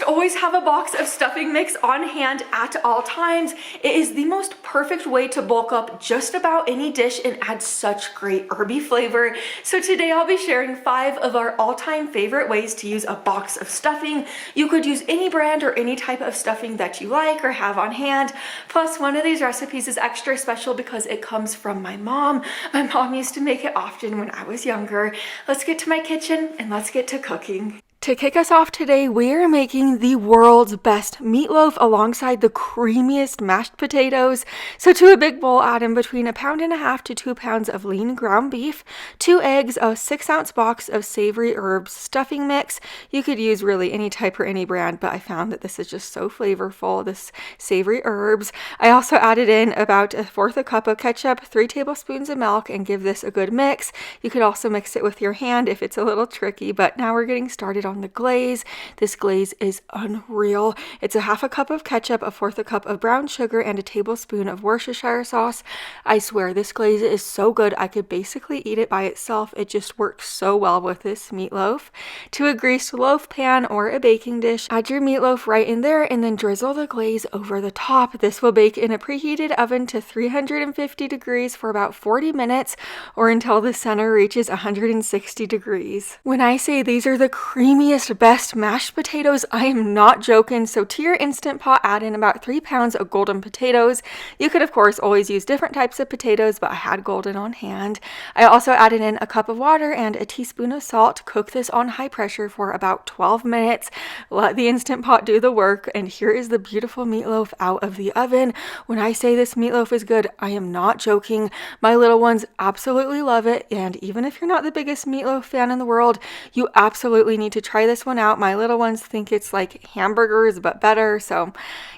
must always have a box of stuffing mix on hand at all times. It is the most perfect way to bulk up just about any dish and add such great herby flavor. So today I'll be sharing 5 of our all-time favorite ways to use a box of stuffing. You could use any brand or any type of stuffing that you like or have on hand. Plus, one of these recipes is extra special because it comes from my mom. My mom used to make it often when I was younger. Let's get to my kitchen and let's get to cooking. To kick us off today, we are making the world's best meatloaf alongside the creamiest mashed potatoes. So to a big bowl, add in between 1.5 pounds to 2 pounds of lean ground beef, 2 eggs, a 6-ounce box of savory herbs stuffing mix. You could use really any type or any brand, but I found that this is just so flavorful, this savory herbs. I also added in about 1/4 cup of ketchup, 3 tablespoons of milk, and give this a good mix. You could also mix it with your hand if it's a little tricky, but now we're getting started on the glaze. This glaze is unreal. It's 1/2 cup of ketchup, 1/4 cup of brown sugar, and a tablespoon of Worcestershire sauce. I swear this glaze is so good I could basically eat it by itself. It just works so well with this meatloaf. To a greased loaf pan or a baking dish, add your meatloaf right in there and then drizzle the glaze over the top. This will bake in a preheated oven to 350 degrees for about 40 minutes or until the center reaches 160 degrees. When I say these are the creamiest, best mashed potatoes, I am not joking. So to your Instant Pot, add in about 3 pounds of golden potatoes. You could of course always use different types of potatoes, but I had golden on hand. I also added in a cup of water and a teaspoon of salt. Cook this on high pressure for about 12 minutes. Let the Instant Pot do the work, and here is the beautiful meatloaf out of the oven. When I say this meatloaf is good, I am not joking. My little ones absolutely love it, and even if you're not the biggest meatloaf fan in the world, you absolutely need to try this one out. My little ones think it's like hamburgers but better, so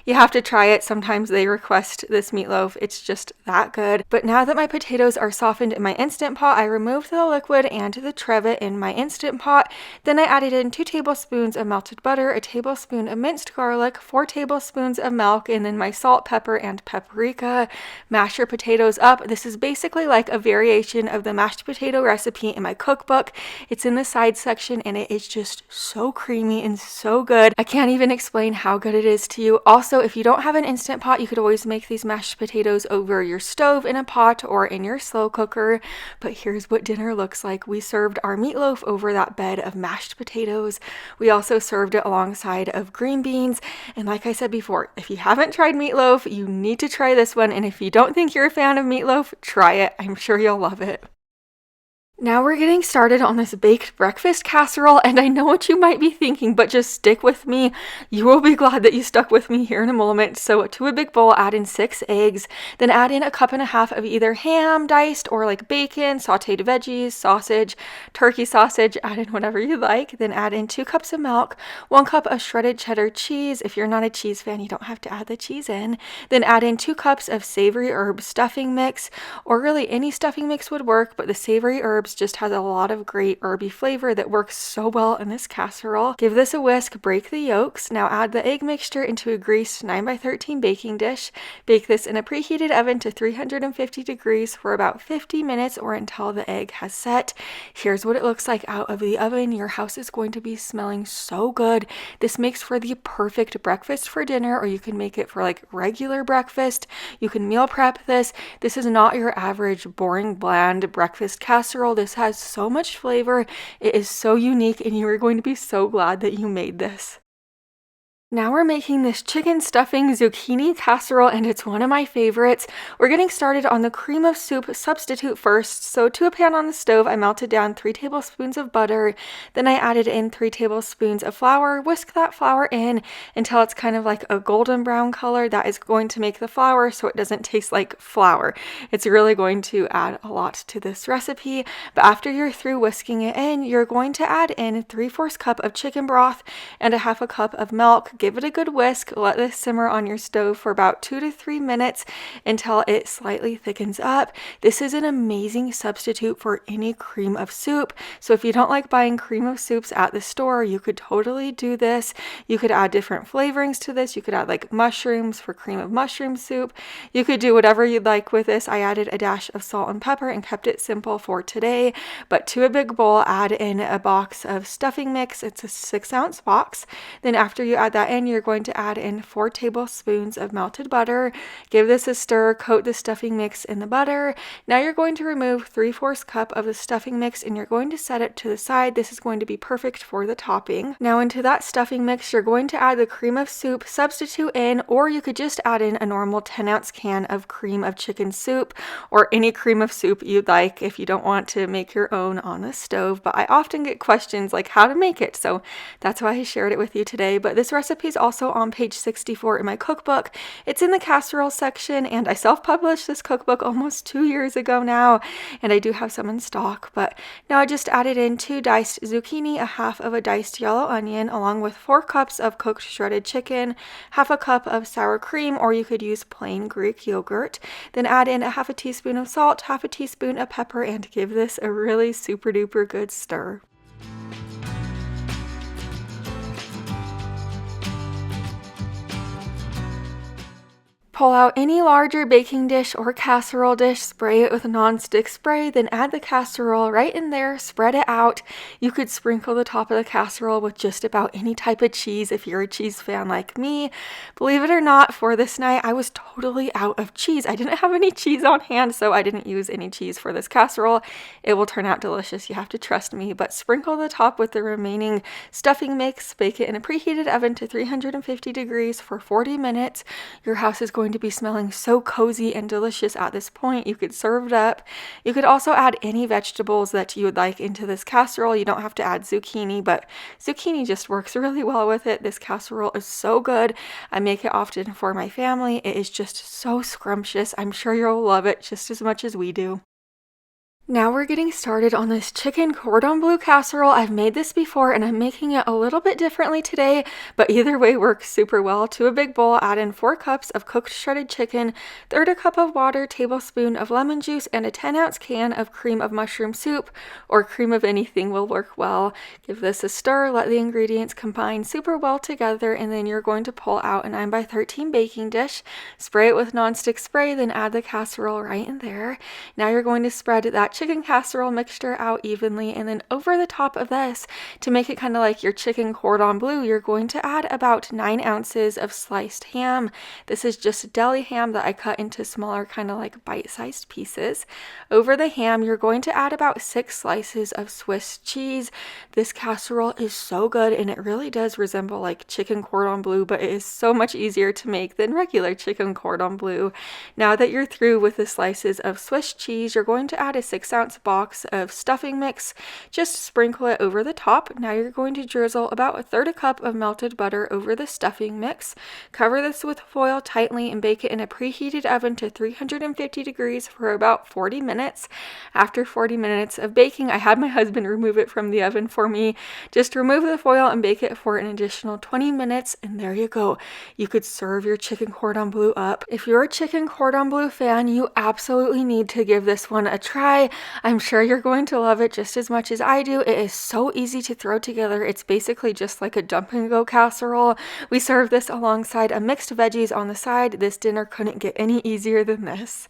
you have to try it. Sometimes they request this meatloaf. It's just that good. But now that my potatoes are softened in my Instant Pot, I removed the liquid and the trivet in my Instant Pot. Then I added in 2 tablespoons of melted butter, a tablespoon of minced garlic, 4 tablespoons of milk, and then my salt, pepper, and paprika. Mash your potatoes up. This is basically like a variation of the mashed potato recipe in my cookbook. It's in the side section and it is just so creamy and so good. I can't even explain how good it is to you. Also, if you don't have an Instant Pot, you could always make these mashed potatoes over your stove in a pot or in your slow cooker. But here's what dinner looks like. We served our meatloaf over that bed of mashed potatoes. We also served it alongside of green beans. And like I said before, if you haven't tried meatloaf, you need to try this one. And if you don't think you're a fan of meatloaf, try it. I'm sure you'll love it. Now we're getting started on this baked breakfast casserole, and I know what you might be thinking, but just stick with me. You will be glad that you stuck with me here in a moment. So to a big bowl, add in 6 eggs, then add in 1.5 cups of either ham diced or like bacon, sauteed veggies, sausage, turkey sausage, add in whatever you like. Then add in 2 cups of milk, 1 cup of shredded cheddar cheese. If you're not a cheese fan, you don't have to add the cheese in. Then add in 2 cups of savory herb stuffing mix, or really any stuffing mix would work, but the savory herbs just has a lot of great herby flavor that works so well in this casserole. Give this a whisk, break the yolks. Now add the egg mixture into a greased 9x13 baking dish. Bake this in a preheated oven to 350 degrees for about 50 minutes or until the egg has set. Here's what it looks like out of the oven. Your house is going to be smelling so good. This makes for the perfect breakfast for dinner, or you can make it for like regular breakfast. You can meal prep this. This is not your average boring bland breakfast casserole. This has so much flavor. It is so unique, and you are going to be so glad that you made this. Now we're making this chicken stuffing zucchini casserole, and it's one of my favorites. We're getting started on the cream of soup substitute first. So to a pan on the stove, I melted down 3 tablespoons of butter. Then I added in 3 tablespoons of flour. Whisk that flour in until it's kind of like a golden brown color. That is going to make the flour so it doesn't taste like flour. It's really going to add a lot to this recipe. But after you're through whisking it in, you're going to add in 3/4 cup of chicken broth and 1/2 cup of milk. salt, give it a good whisk, let this simmer on your stove for about 2 to 3 minutes until it slightly thickens up. This is an amazing substitute for any cream of soup. So if you don't like buying cream of soups at the store, you could totally do this. You could add different flavorings to this. You could add like mushrooms for cream of mushroom soup. You could do whatever you'd like with this. I added a dash of salt and pepper and kept it simple for today. But to a big bowl, add in a box of stuffing mix. It's a 6-ounce box. Then after you add that in, you're going to add in 4 tablespoons of melted butter. Give this a stir, coat the stuffing mix in the butter. Now you're going to remove 3/4 cup of the stuffing mix and you're going to set it to the side. This is going to be perfect for the topping. Now into that stuffing mix, you're going to add the cream of soup, substitute in, or you could just add in a normal 10-ounce can of cream of chicken soup or any cream of soup you'd like if you don't want to make your own on the stove. But I often get questions like how to make it, so that's why I shared it with you today. But this recipe is also on page 64 in my cookbook. It's in the casserole section, and I self-published this cookbook almost 2 years ago now, and I do have some in stock. But now I just added in 2 diced zucchini, a half of a diced yellow onion, along with 4 cups of cooked shredded chicken, half a cup of sour cream, or you could use plain Greek yogurt. Then add in a half a teaspoon of salt, half a teaspoon of pepper, and give this a really super duper good stir. Pull out any larger baking dish or casserole dish, spray it with nonstick spray, then add the casserole right in there, spread it out. You could sprinkle the top of the casserole with just about any type of cheese if you're a cheese fan like me. Believe it or not, for this night, I was totally out of cheese. I didn't have any cheese on hand, so I didn't use any cheese for this casserole. It will turn out delicious, you have to trust me, but sprinkle the top with the remaining stuffing mix, bake it in a preheated oven to 350 degrees for 40 minutes. Your house is going to be smelling so cozy and delicious at this point. You could serve it up. You could also add any vegetables that you would like into this casserole. You don't have to add zucchini, but zucchini just works really well with it. This casserole is so good. I make it often for my family. It is just so scrumptious. I'm sure you'll love it just as much as we do. Now we're getting started on this chicken cordon bleu casserole. I've made this before and I'm making it a little bit differently today, but either way works super well. To a big bowl, add in 4 cups of cooked shredded chicken, 1/3 cup of water, tablespoon of lemon juice, and a 10-ounce can of cream of mushroom soup, or cream of anything will work well. Give this a stir, let the ingredients combine super well together, and then you're going to pull out a 9x13 baking dish, spray it with nonstick spray, then add the casserole right in there. Now you're going to spread that chicken casserole mixture out evenly, and then over the top of this, to make it kind of like your chicken cordon bleu, you're going to add about 9 ounces of sliced ham. This is just deli ham that I cut into smaller kind of like bite-sized pieces. Over the ham, you're going to add about 6 slices of Swiss cheese. This casserole is so good, and it really does resemble like chicken cordon bleu, but it is so much easier to make than regular chicken cordon bleu. Now that you're through with the slices of Swiss cheese, you're going to add a 6-ounce box of stuffing mix. Just sprinkle it over the top. Now you're going to drizzle about 1/3 cup of melted butter over the stuffing mix. Cover this with foil tightly and bake it in a preheated oven to 350 degrees for about 40 minutes. After 40 minutes of baking, I had my husband remove it from the oven for me. Just remove the foil and bake it for an additional 20 minutes, and there you go. You could serve your chicken cordon bleu up. If you're a chicken cordon bleu fan, you absolutely need to give this one a try. I'm sure you're going to love it just as much as I do. It is so easy to throw together. It's basically just like a dump and go casserole. We serve this alongside a mixed veggies on the side. This dinner couldn't get any easier than this.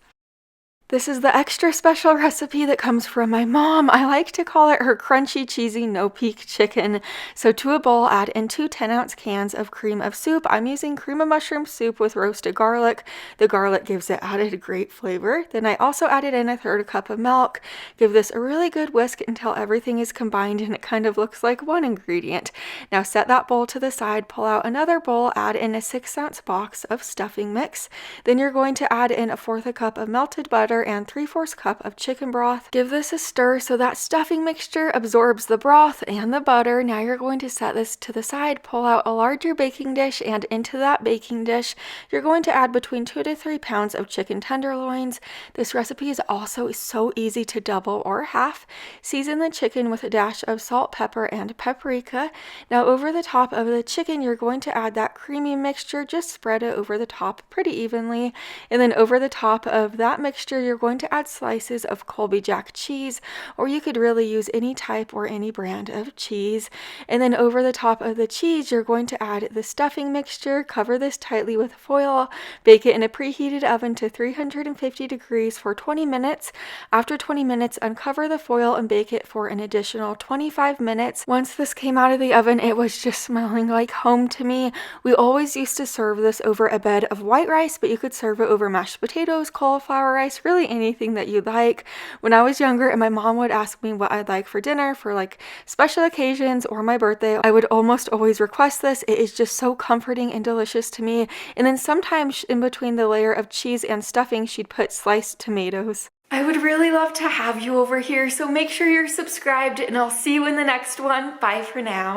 This is the extra special recipe that comes from my mom. I like to call it her crunchy, cheesy, no-peak chicken. So to a bowl, add in 2 10-ounce cans of cream of soup. I'm using cream of mushroom soup with roasted garlic. The garlic gives it added great flavor. Then I also added in 1/3 cup of milk. Give this a really good whisk until everything is combined and it kind of looks like one ingredient. Now set that bowl to the side, pull out another bowl, add in a 6-ounce box of stuffing mix. Then you're going to add in 1/4 cup of melted butter, butter and 3/4 cup of chicken broth. Give this a stir so that stuffing mixture absorbs the broth and the butter. Now you're going to set this to the side, pull out a larger baking dish, and into that baking dish, you're going to add between 2 to 3 pounds of chicken tenderloins. This recipe is also so easy to double or half. Season the chicken with a dash of salt, pepper, and paprika. Now over the top of the chicken, you're going to add that creamy mixture. Just spread it over the top pretty evenly. And then over the top of that mixture, you're going to add slices of Colby Jack cheese, or you could really use any type or any brand of cheese. And then over the top of the cheese, you're going to add the stuffing mixture. Cover this tightly with foil. Bake it in a preheated oven to 350 degrees for 20 minutes. After 20 minutes, uncover the foil and bake it for an additional 25 minutes. Once this came out of the oven, it was just smelling like home to me. We always used to serve this over a bed of white rice, but you could serve it over mashed potatoes, cauliflower rice, really anything that you like. When I was younger and my mom would ask me what I'd like for dinner for like special occasions or my birthday, I would almost always request this. It is just so comforting and delicious to me. And then sometimes in between the layer of cheese and stuffing, she'd put sliced tomatoes. I would really love to have you over here, so make sure you're subscribed and I'll see you in the next one. Bye for now.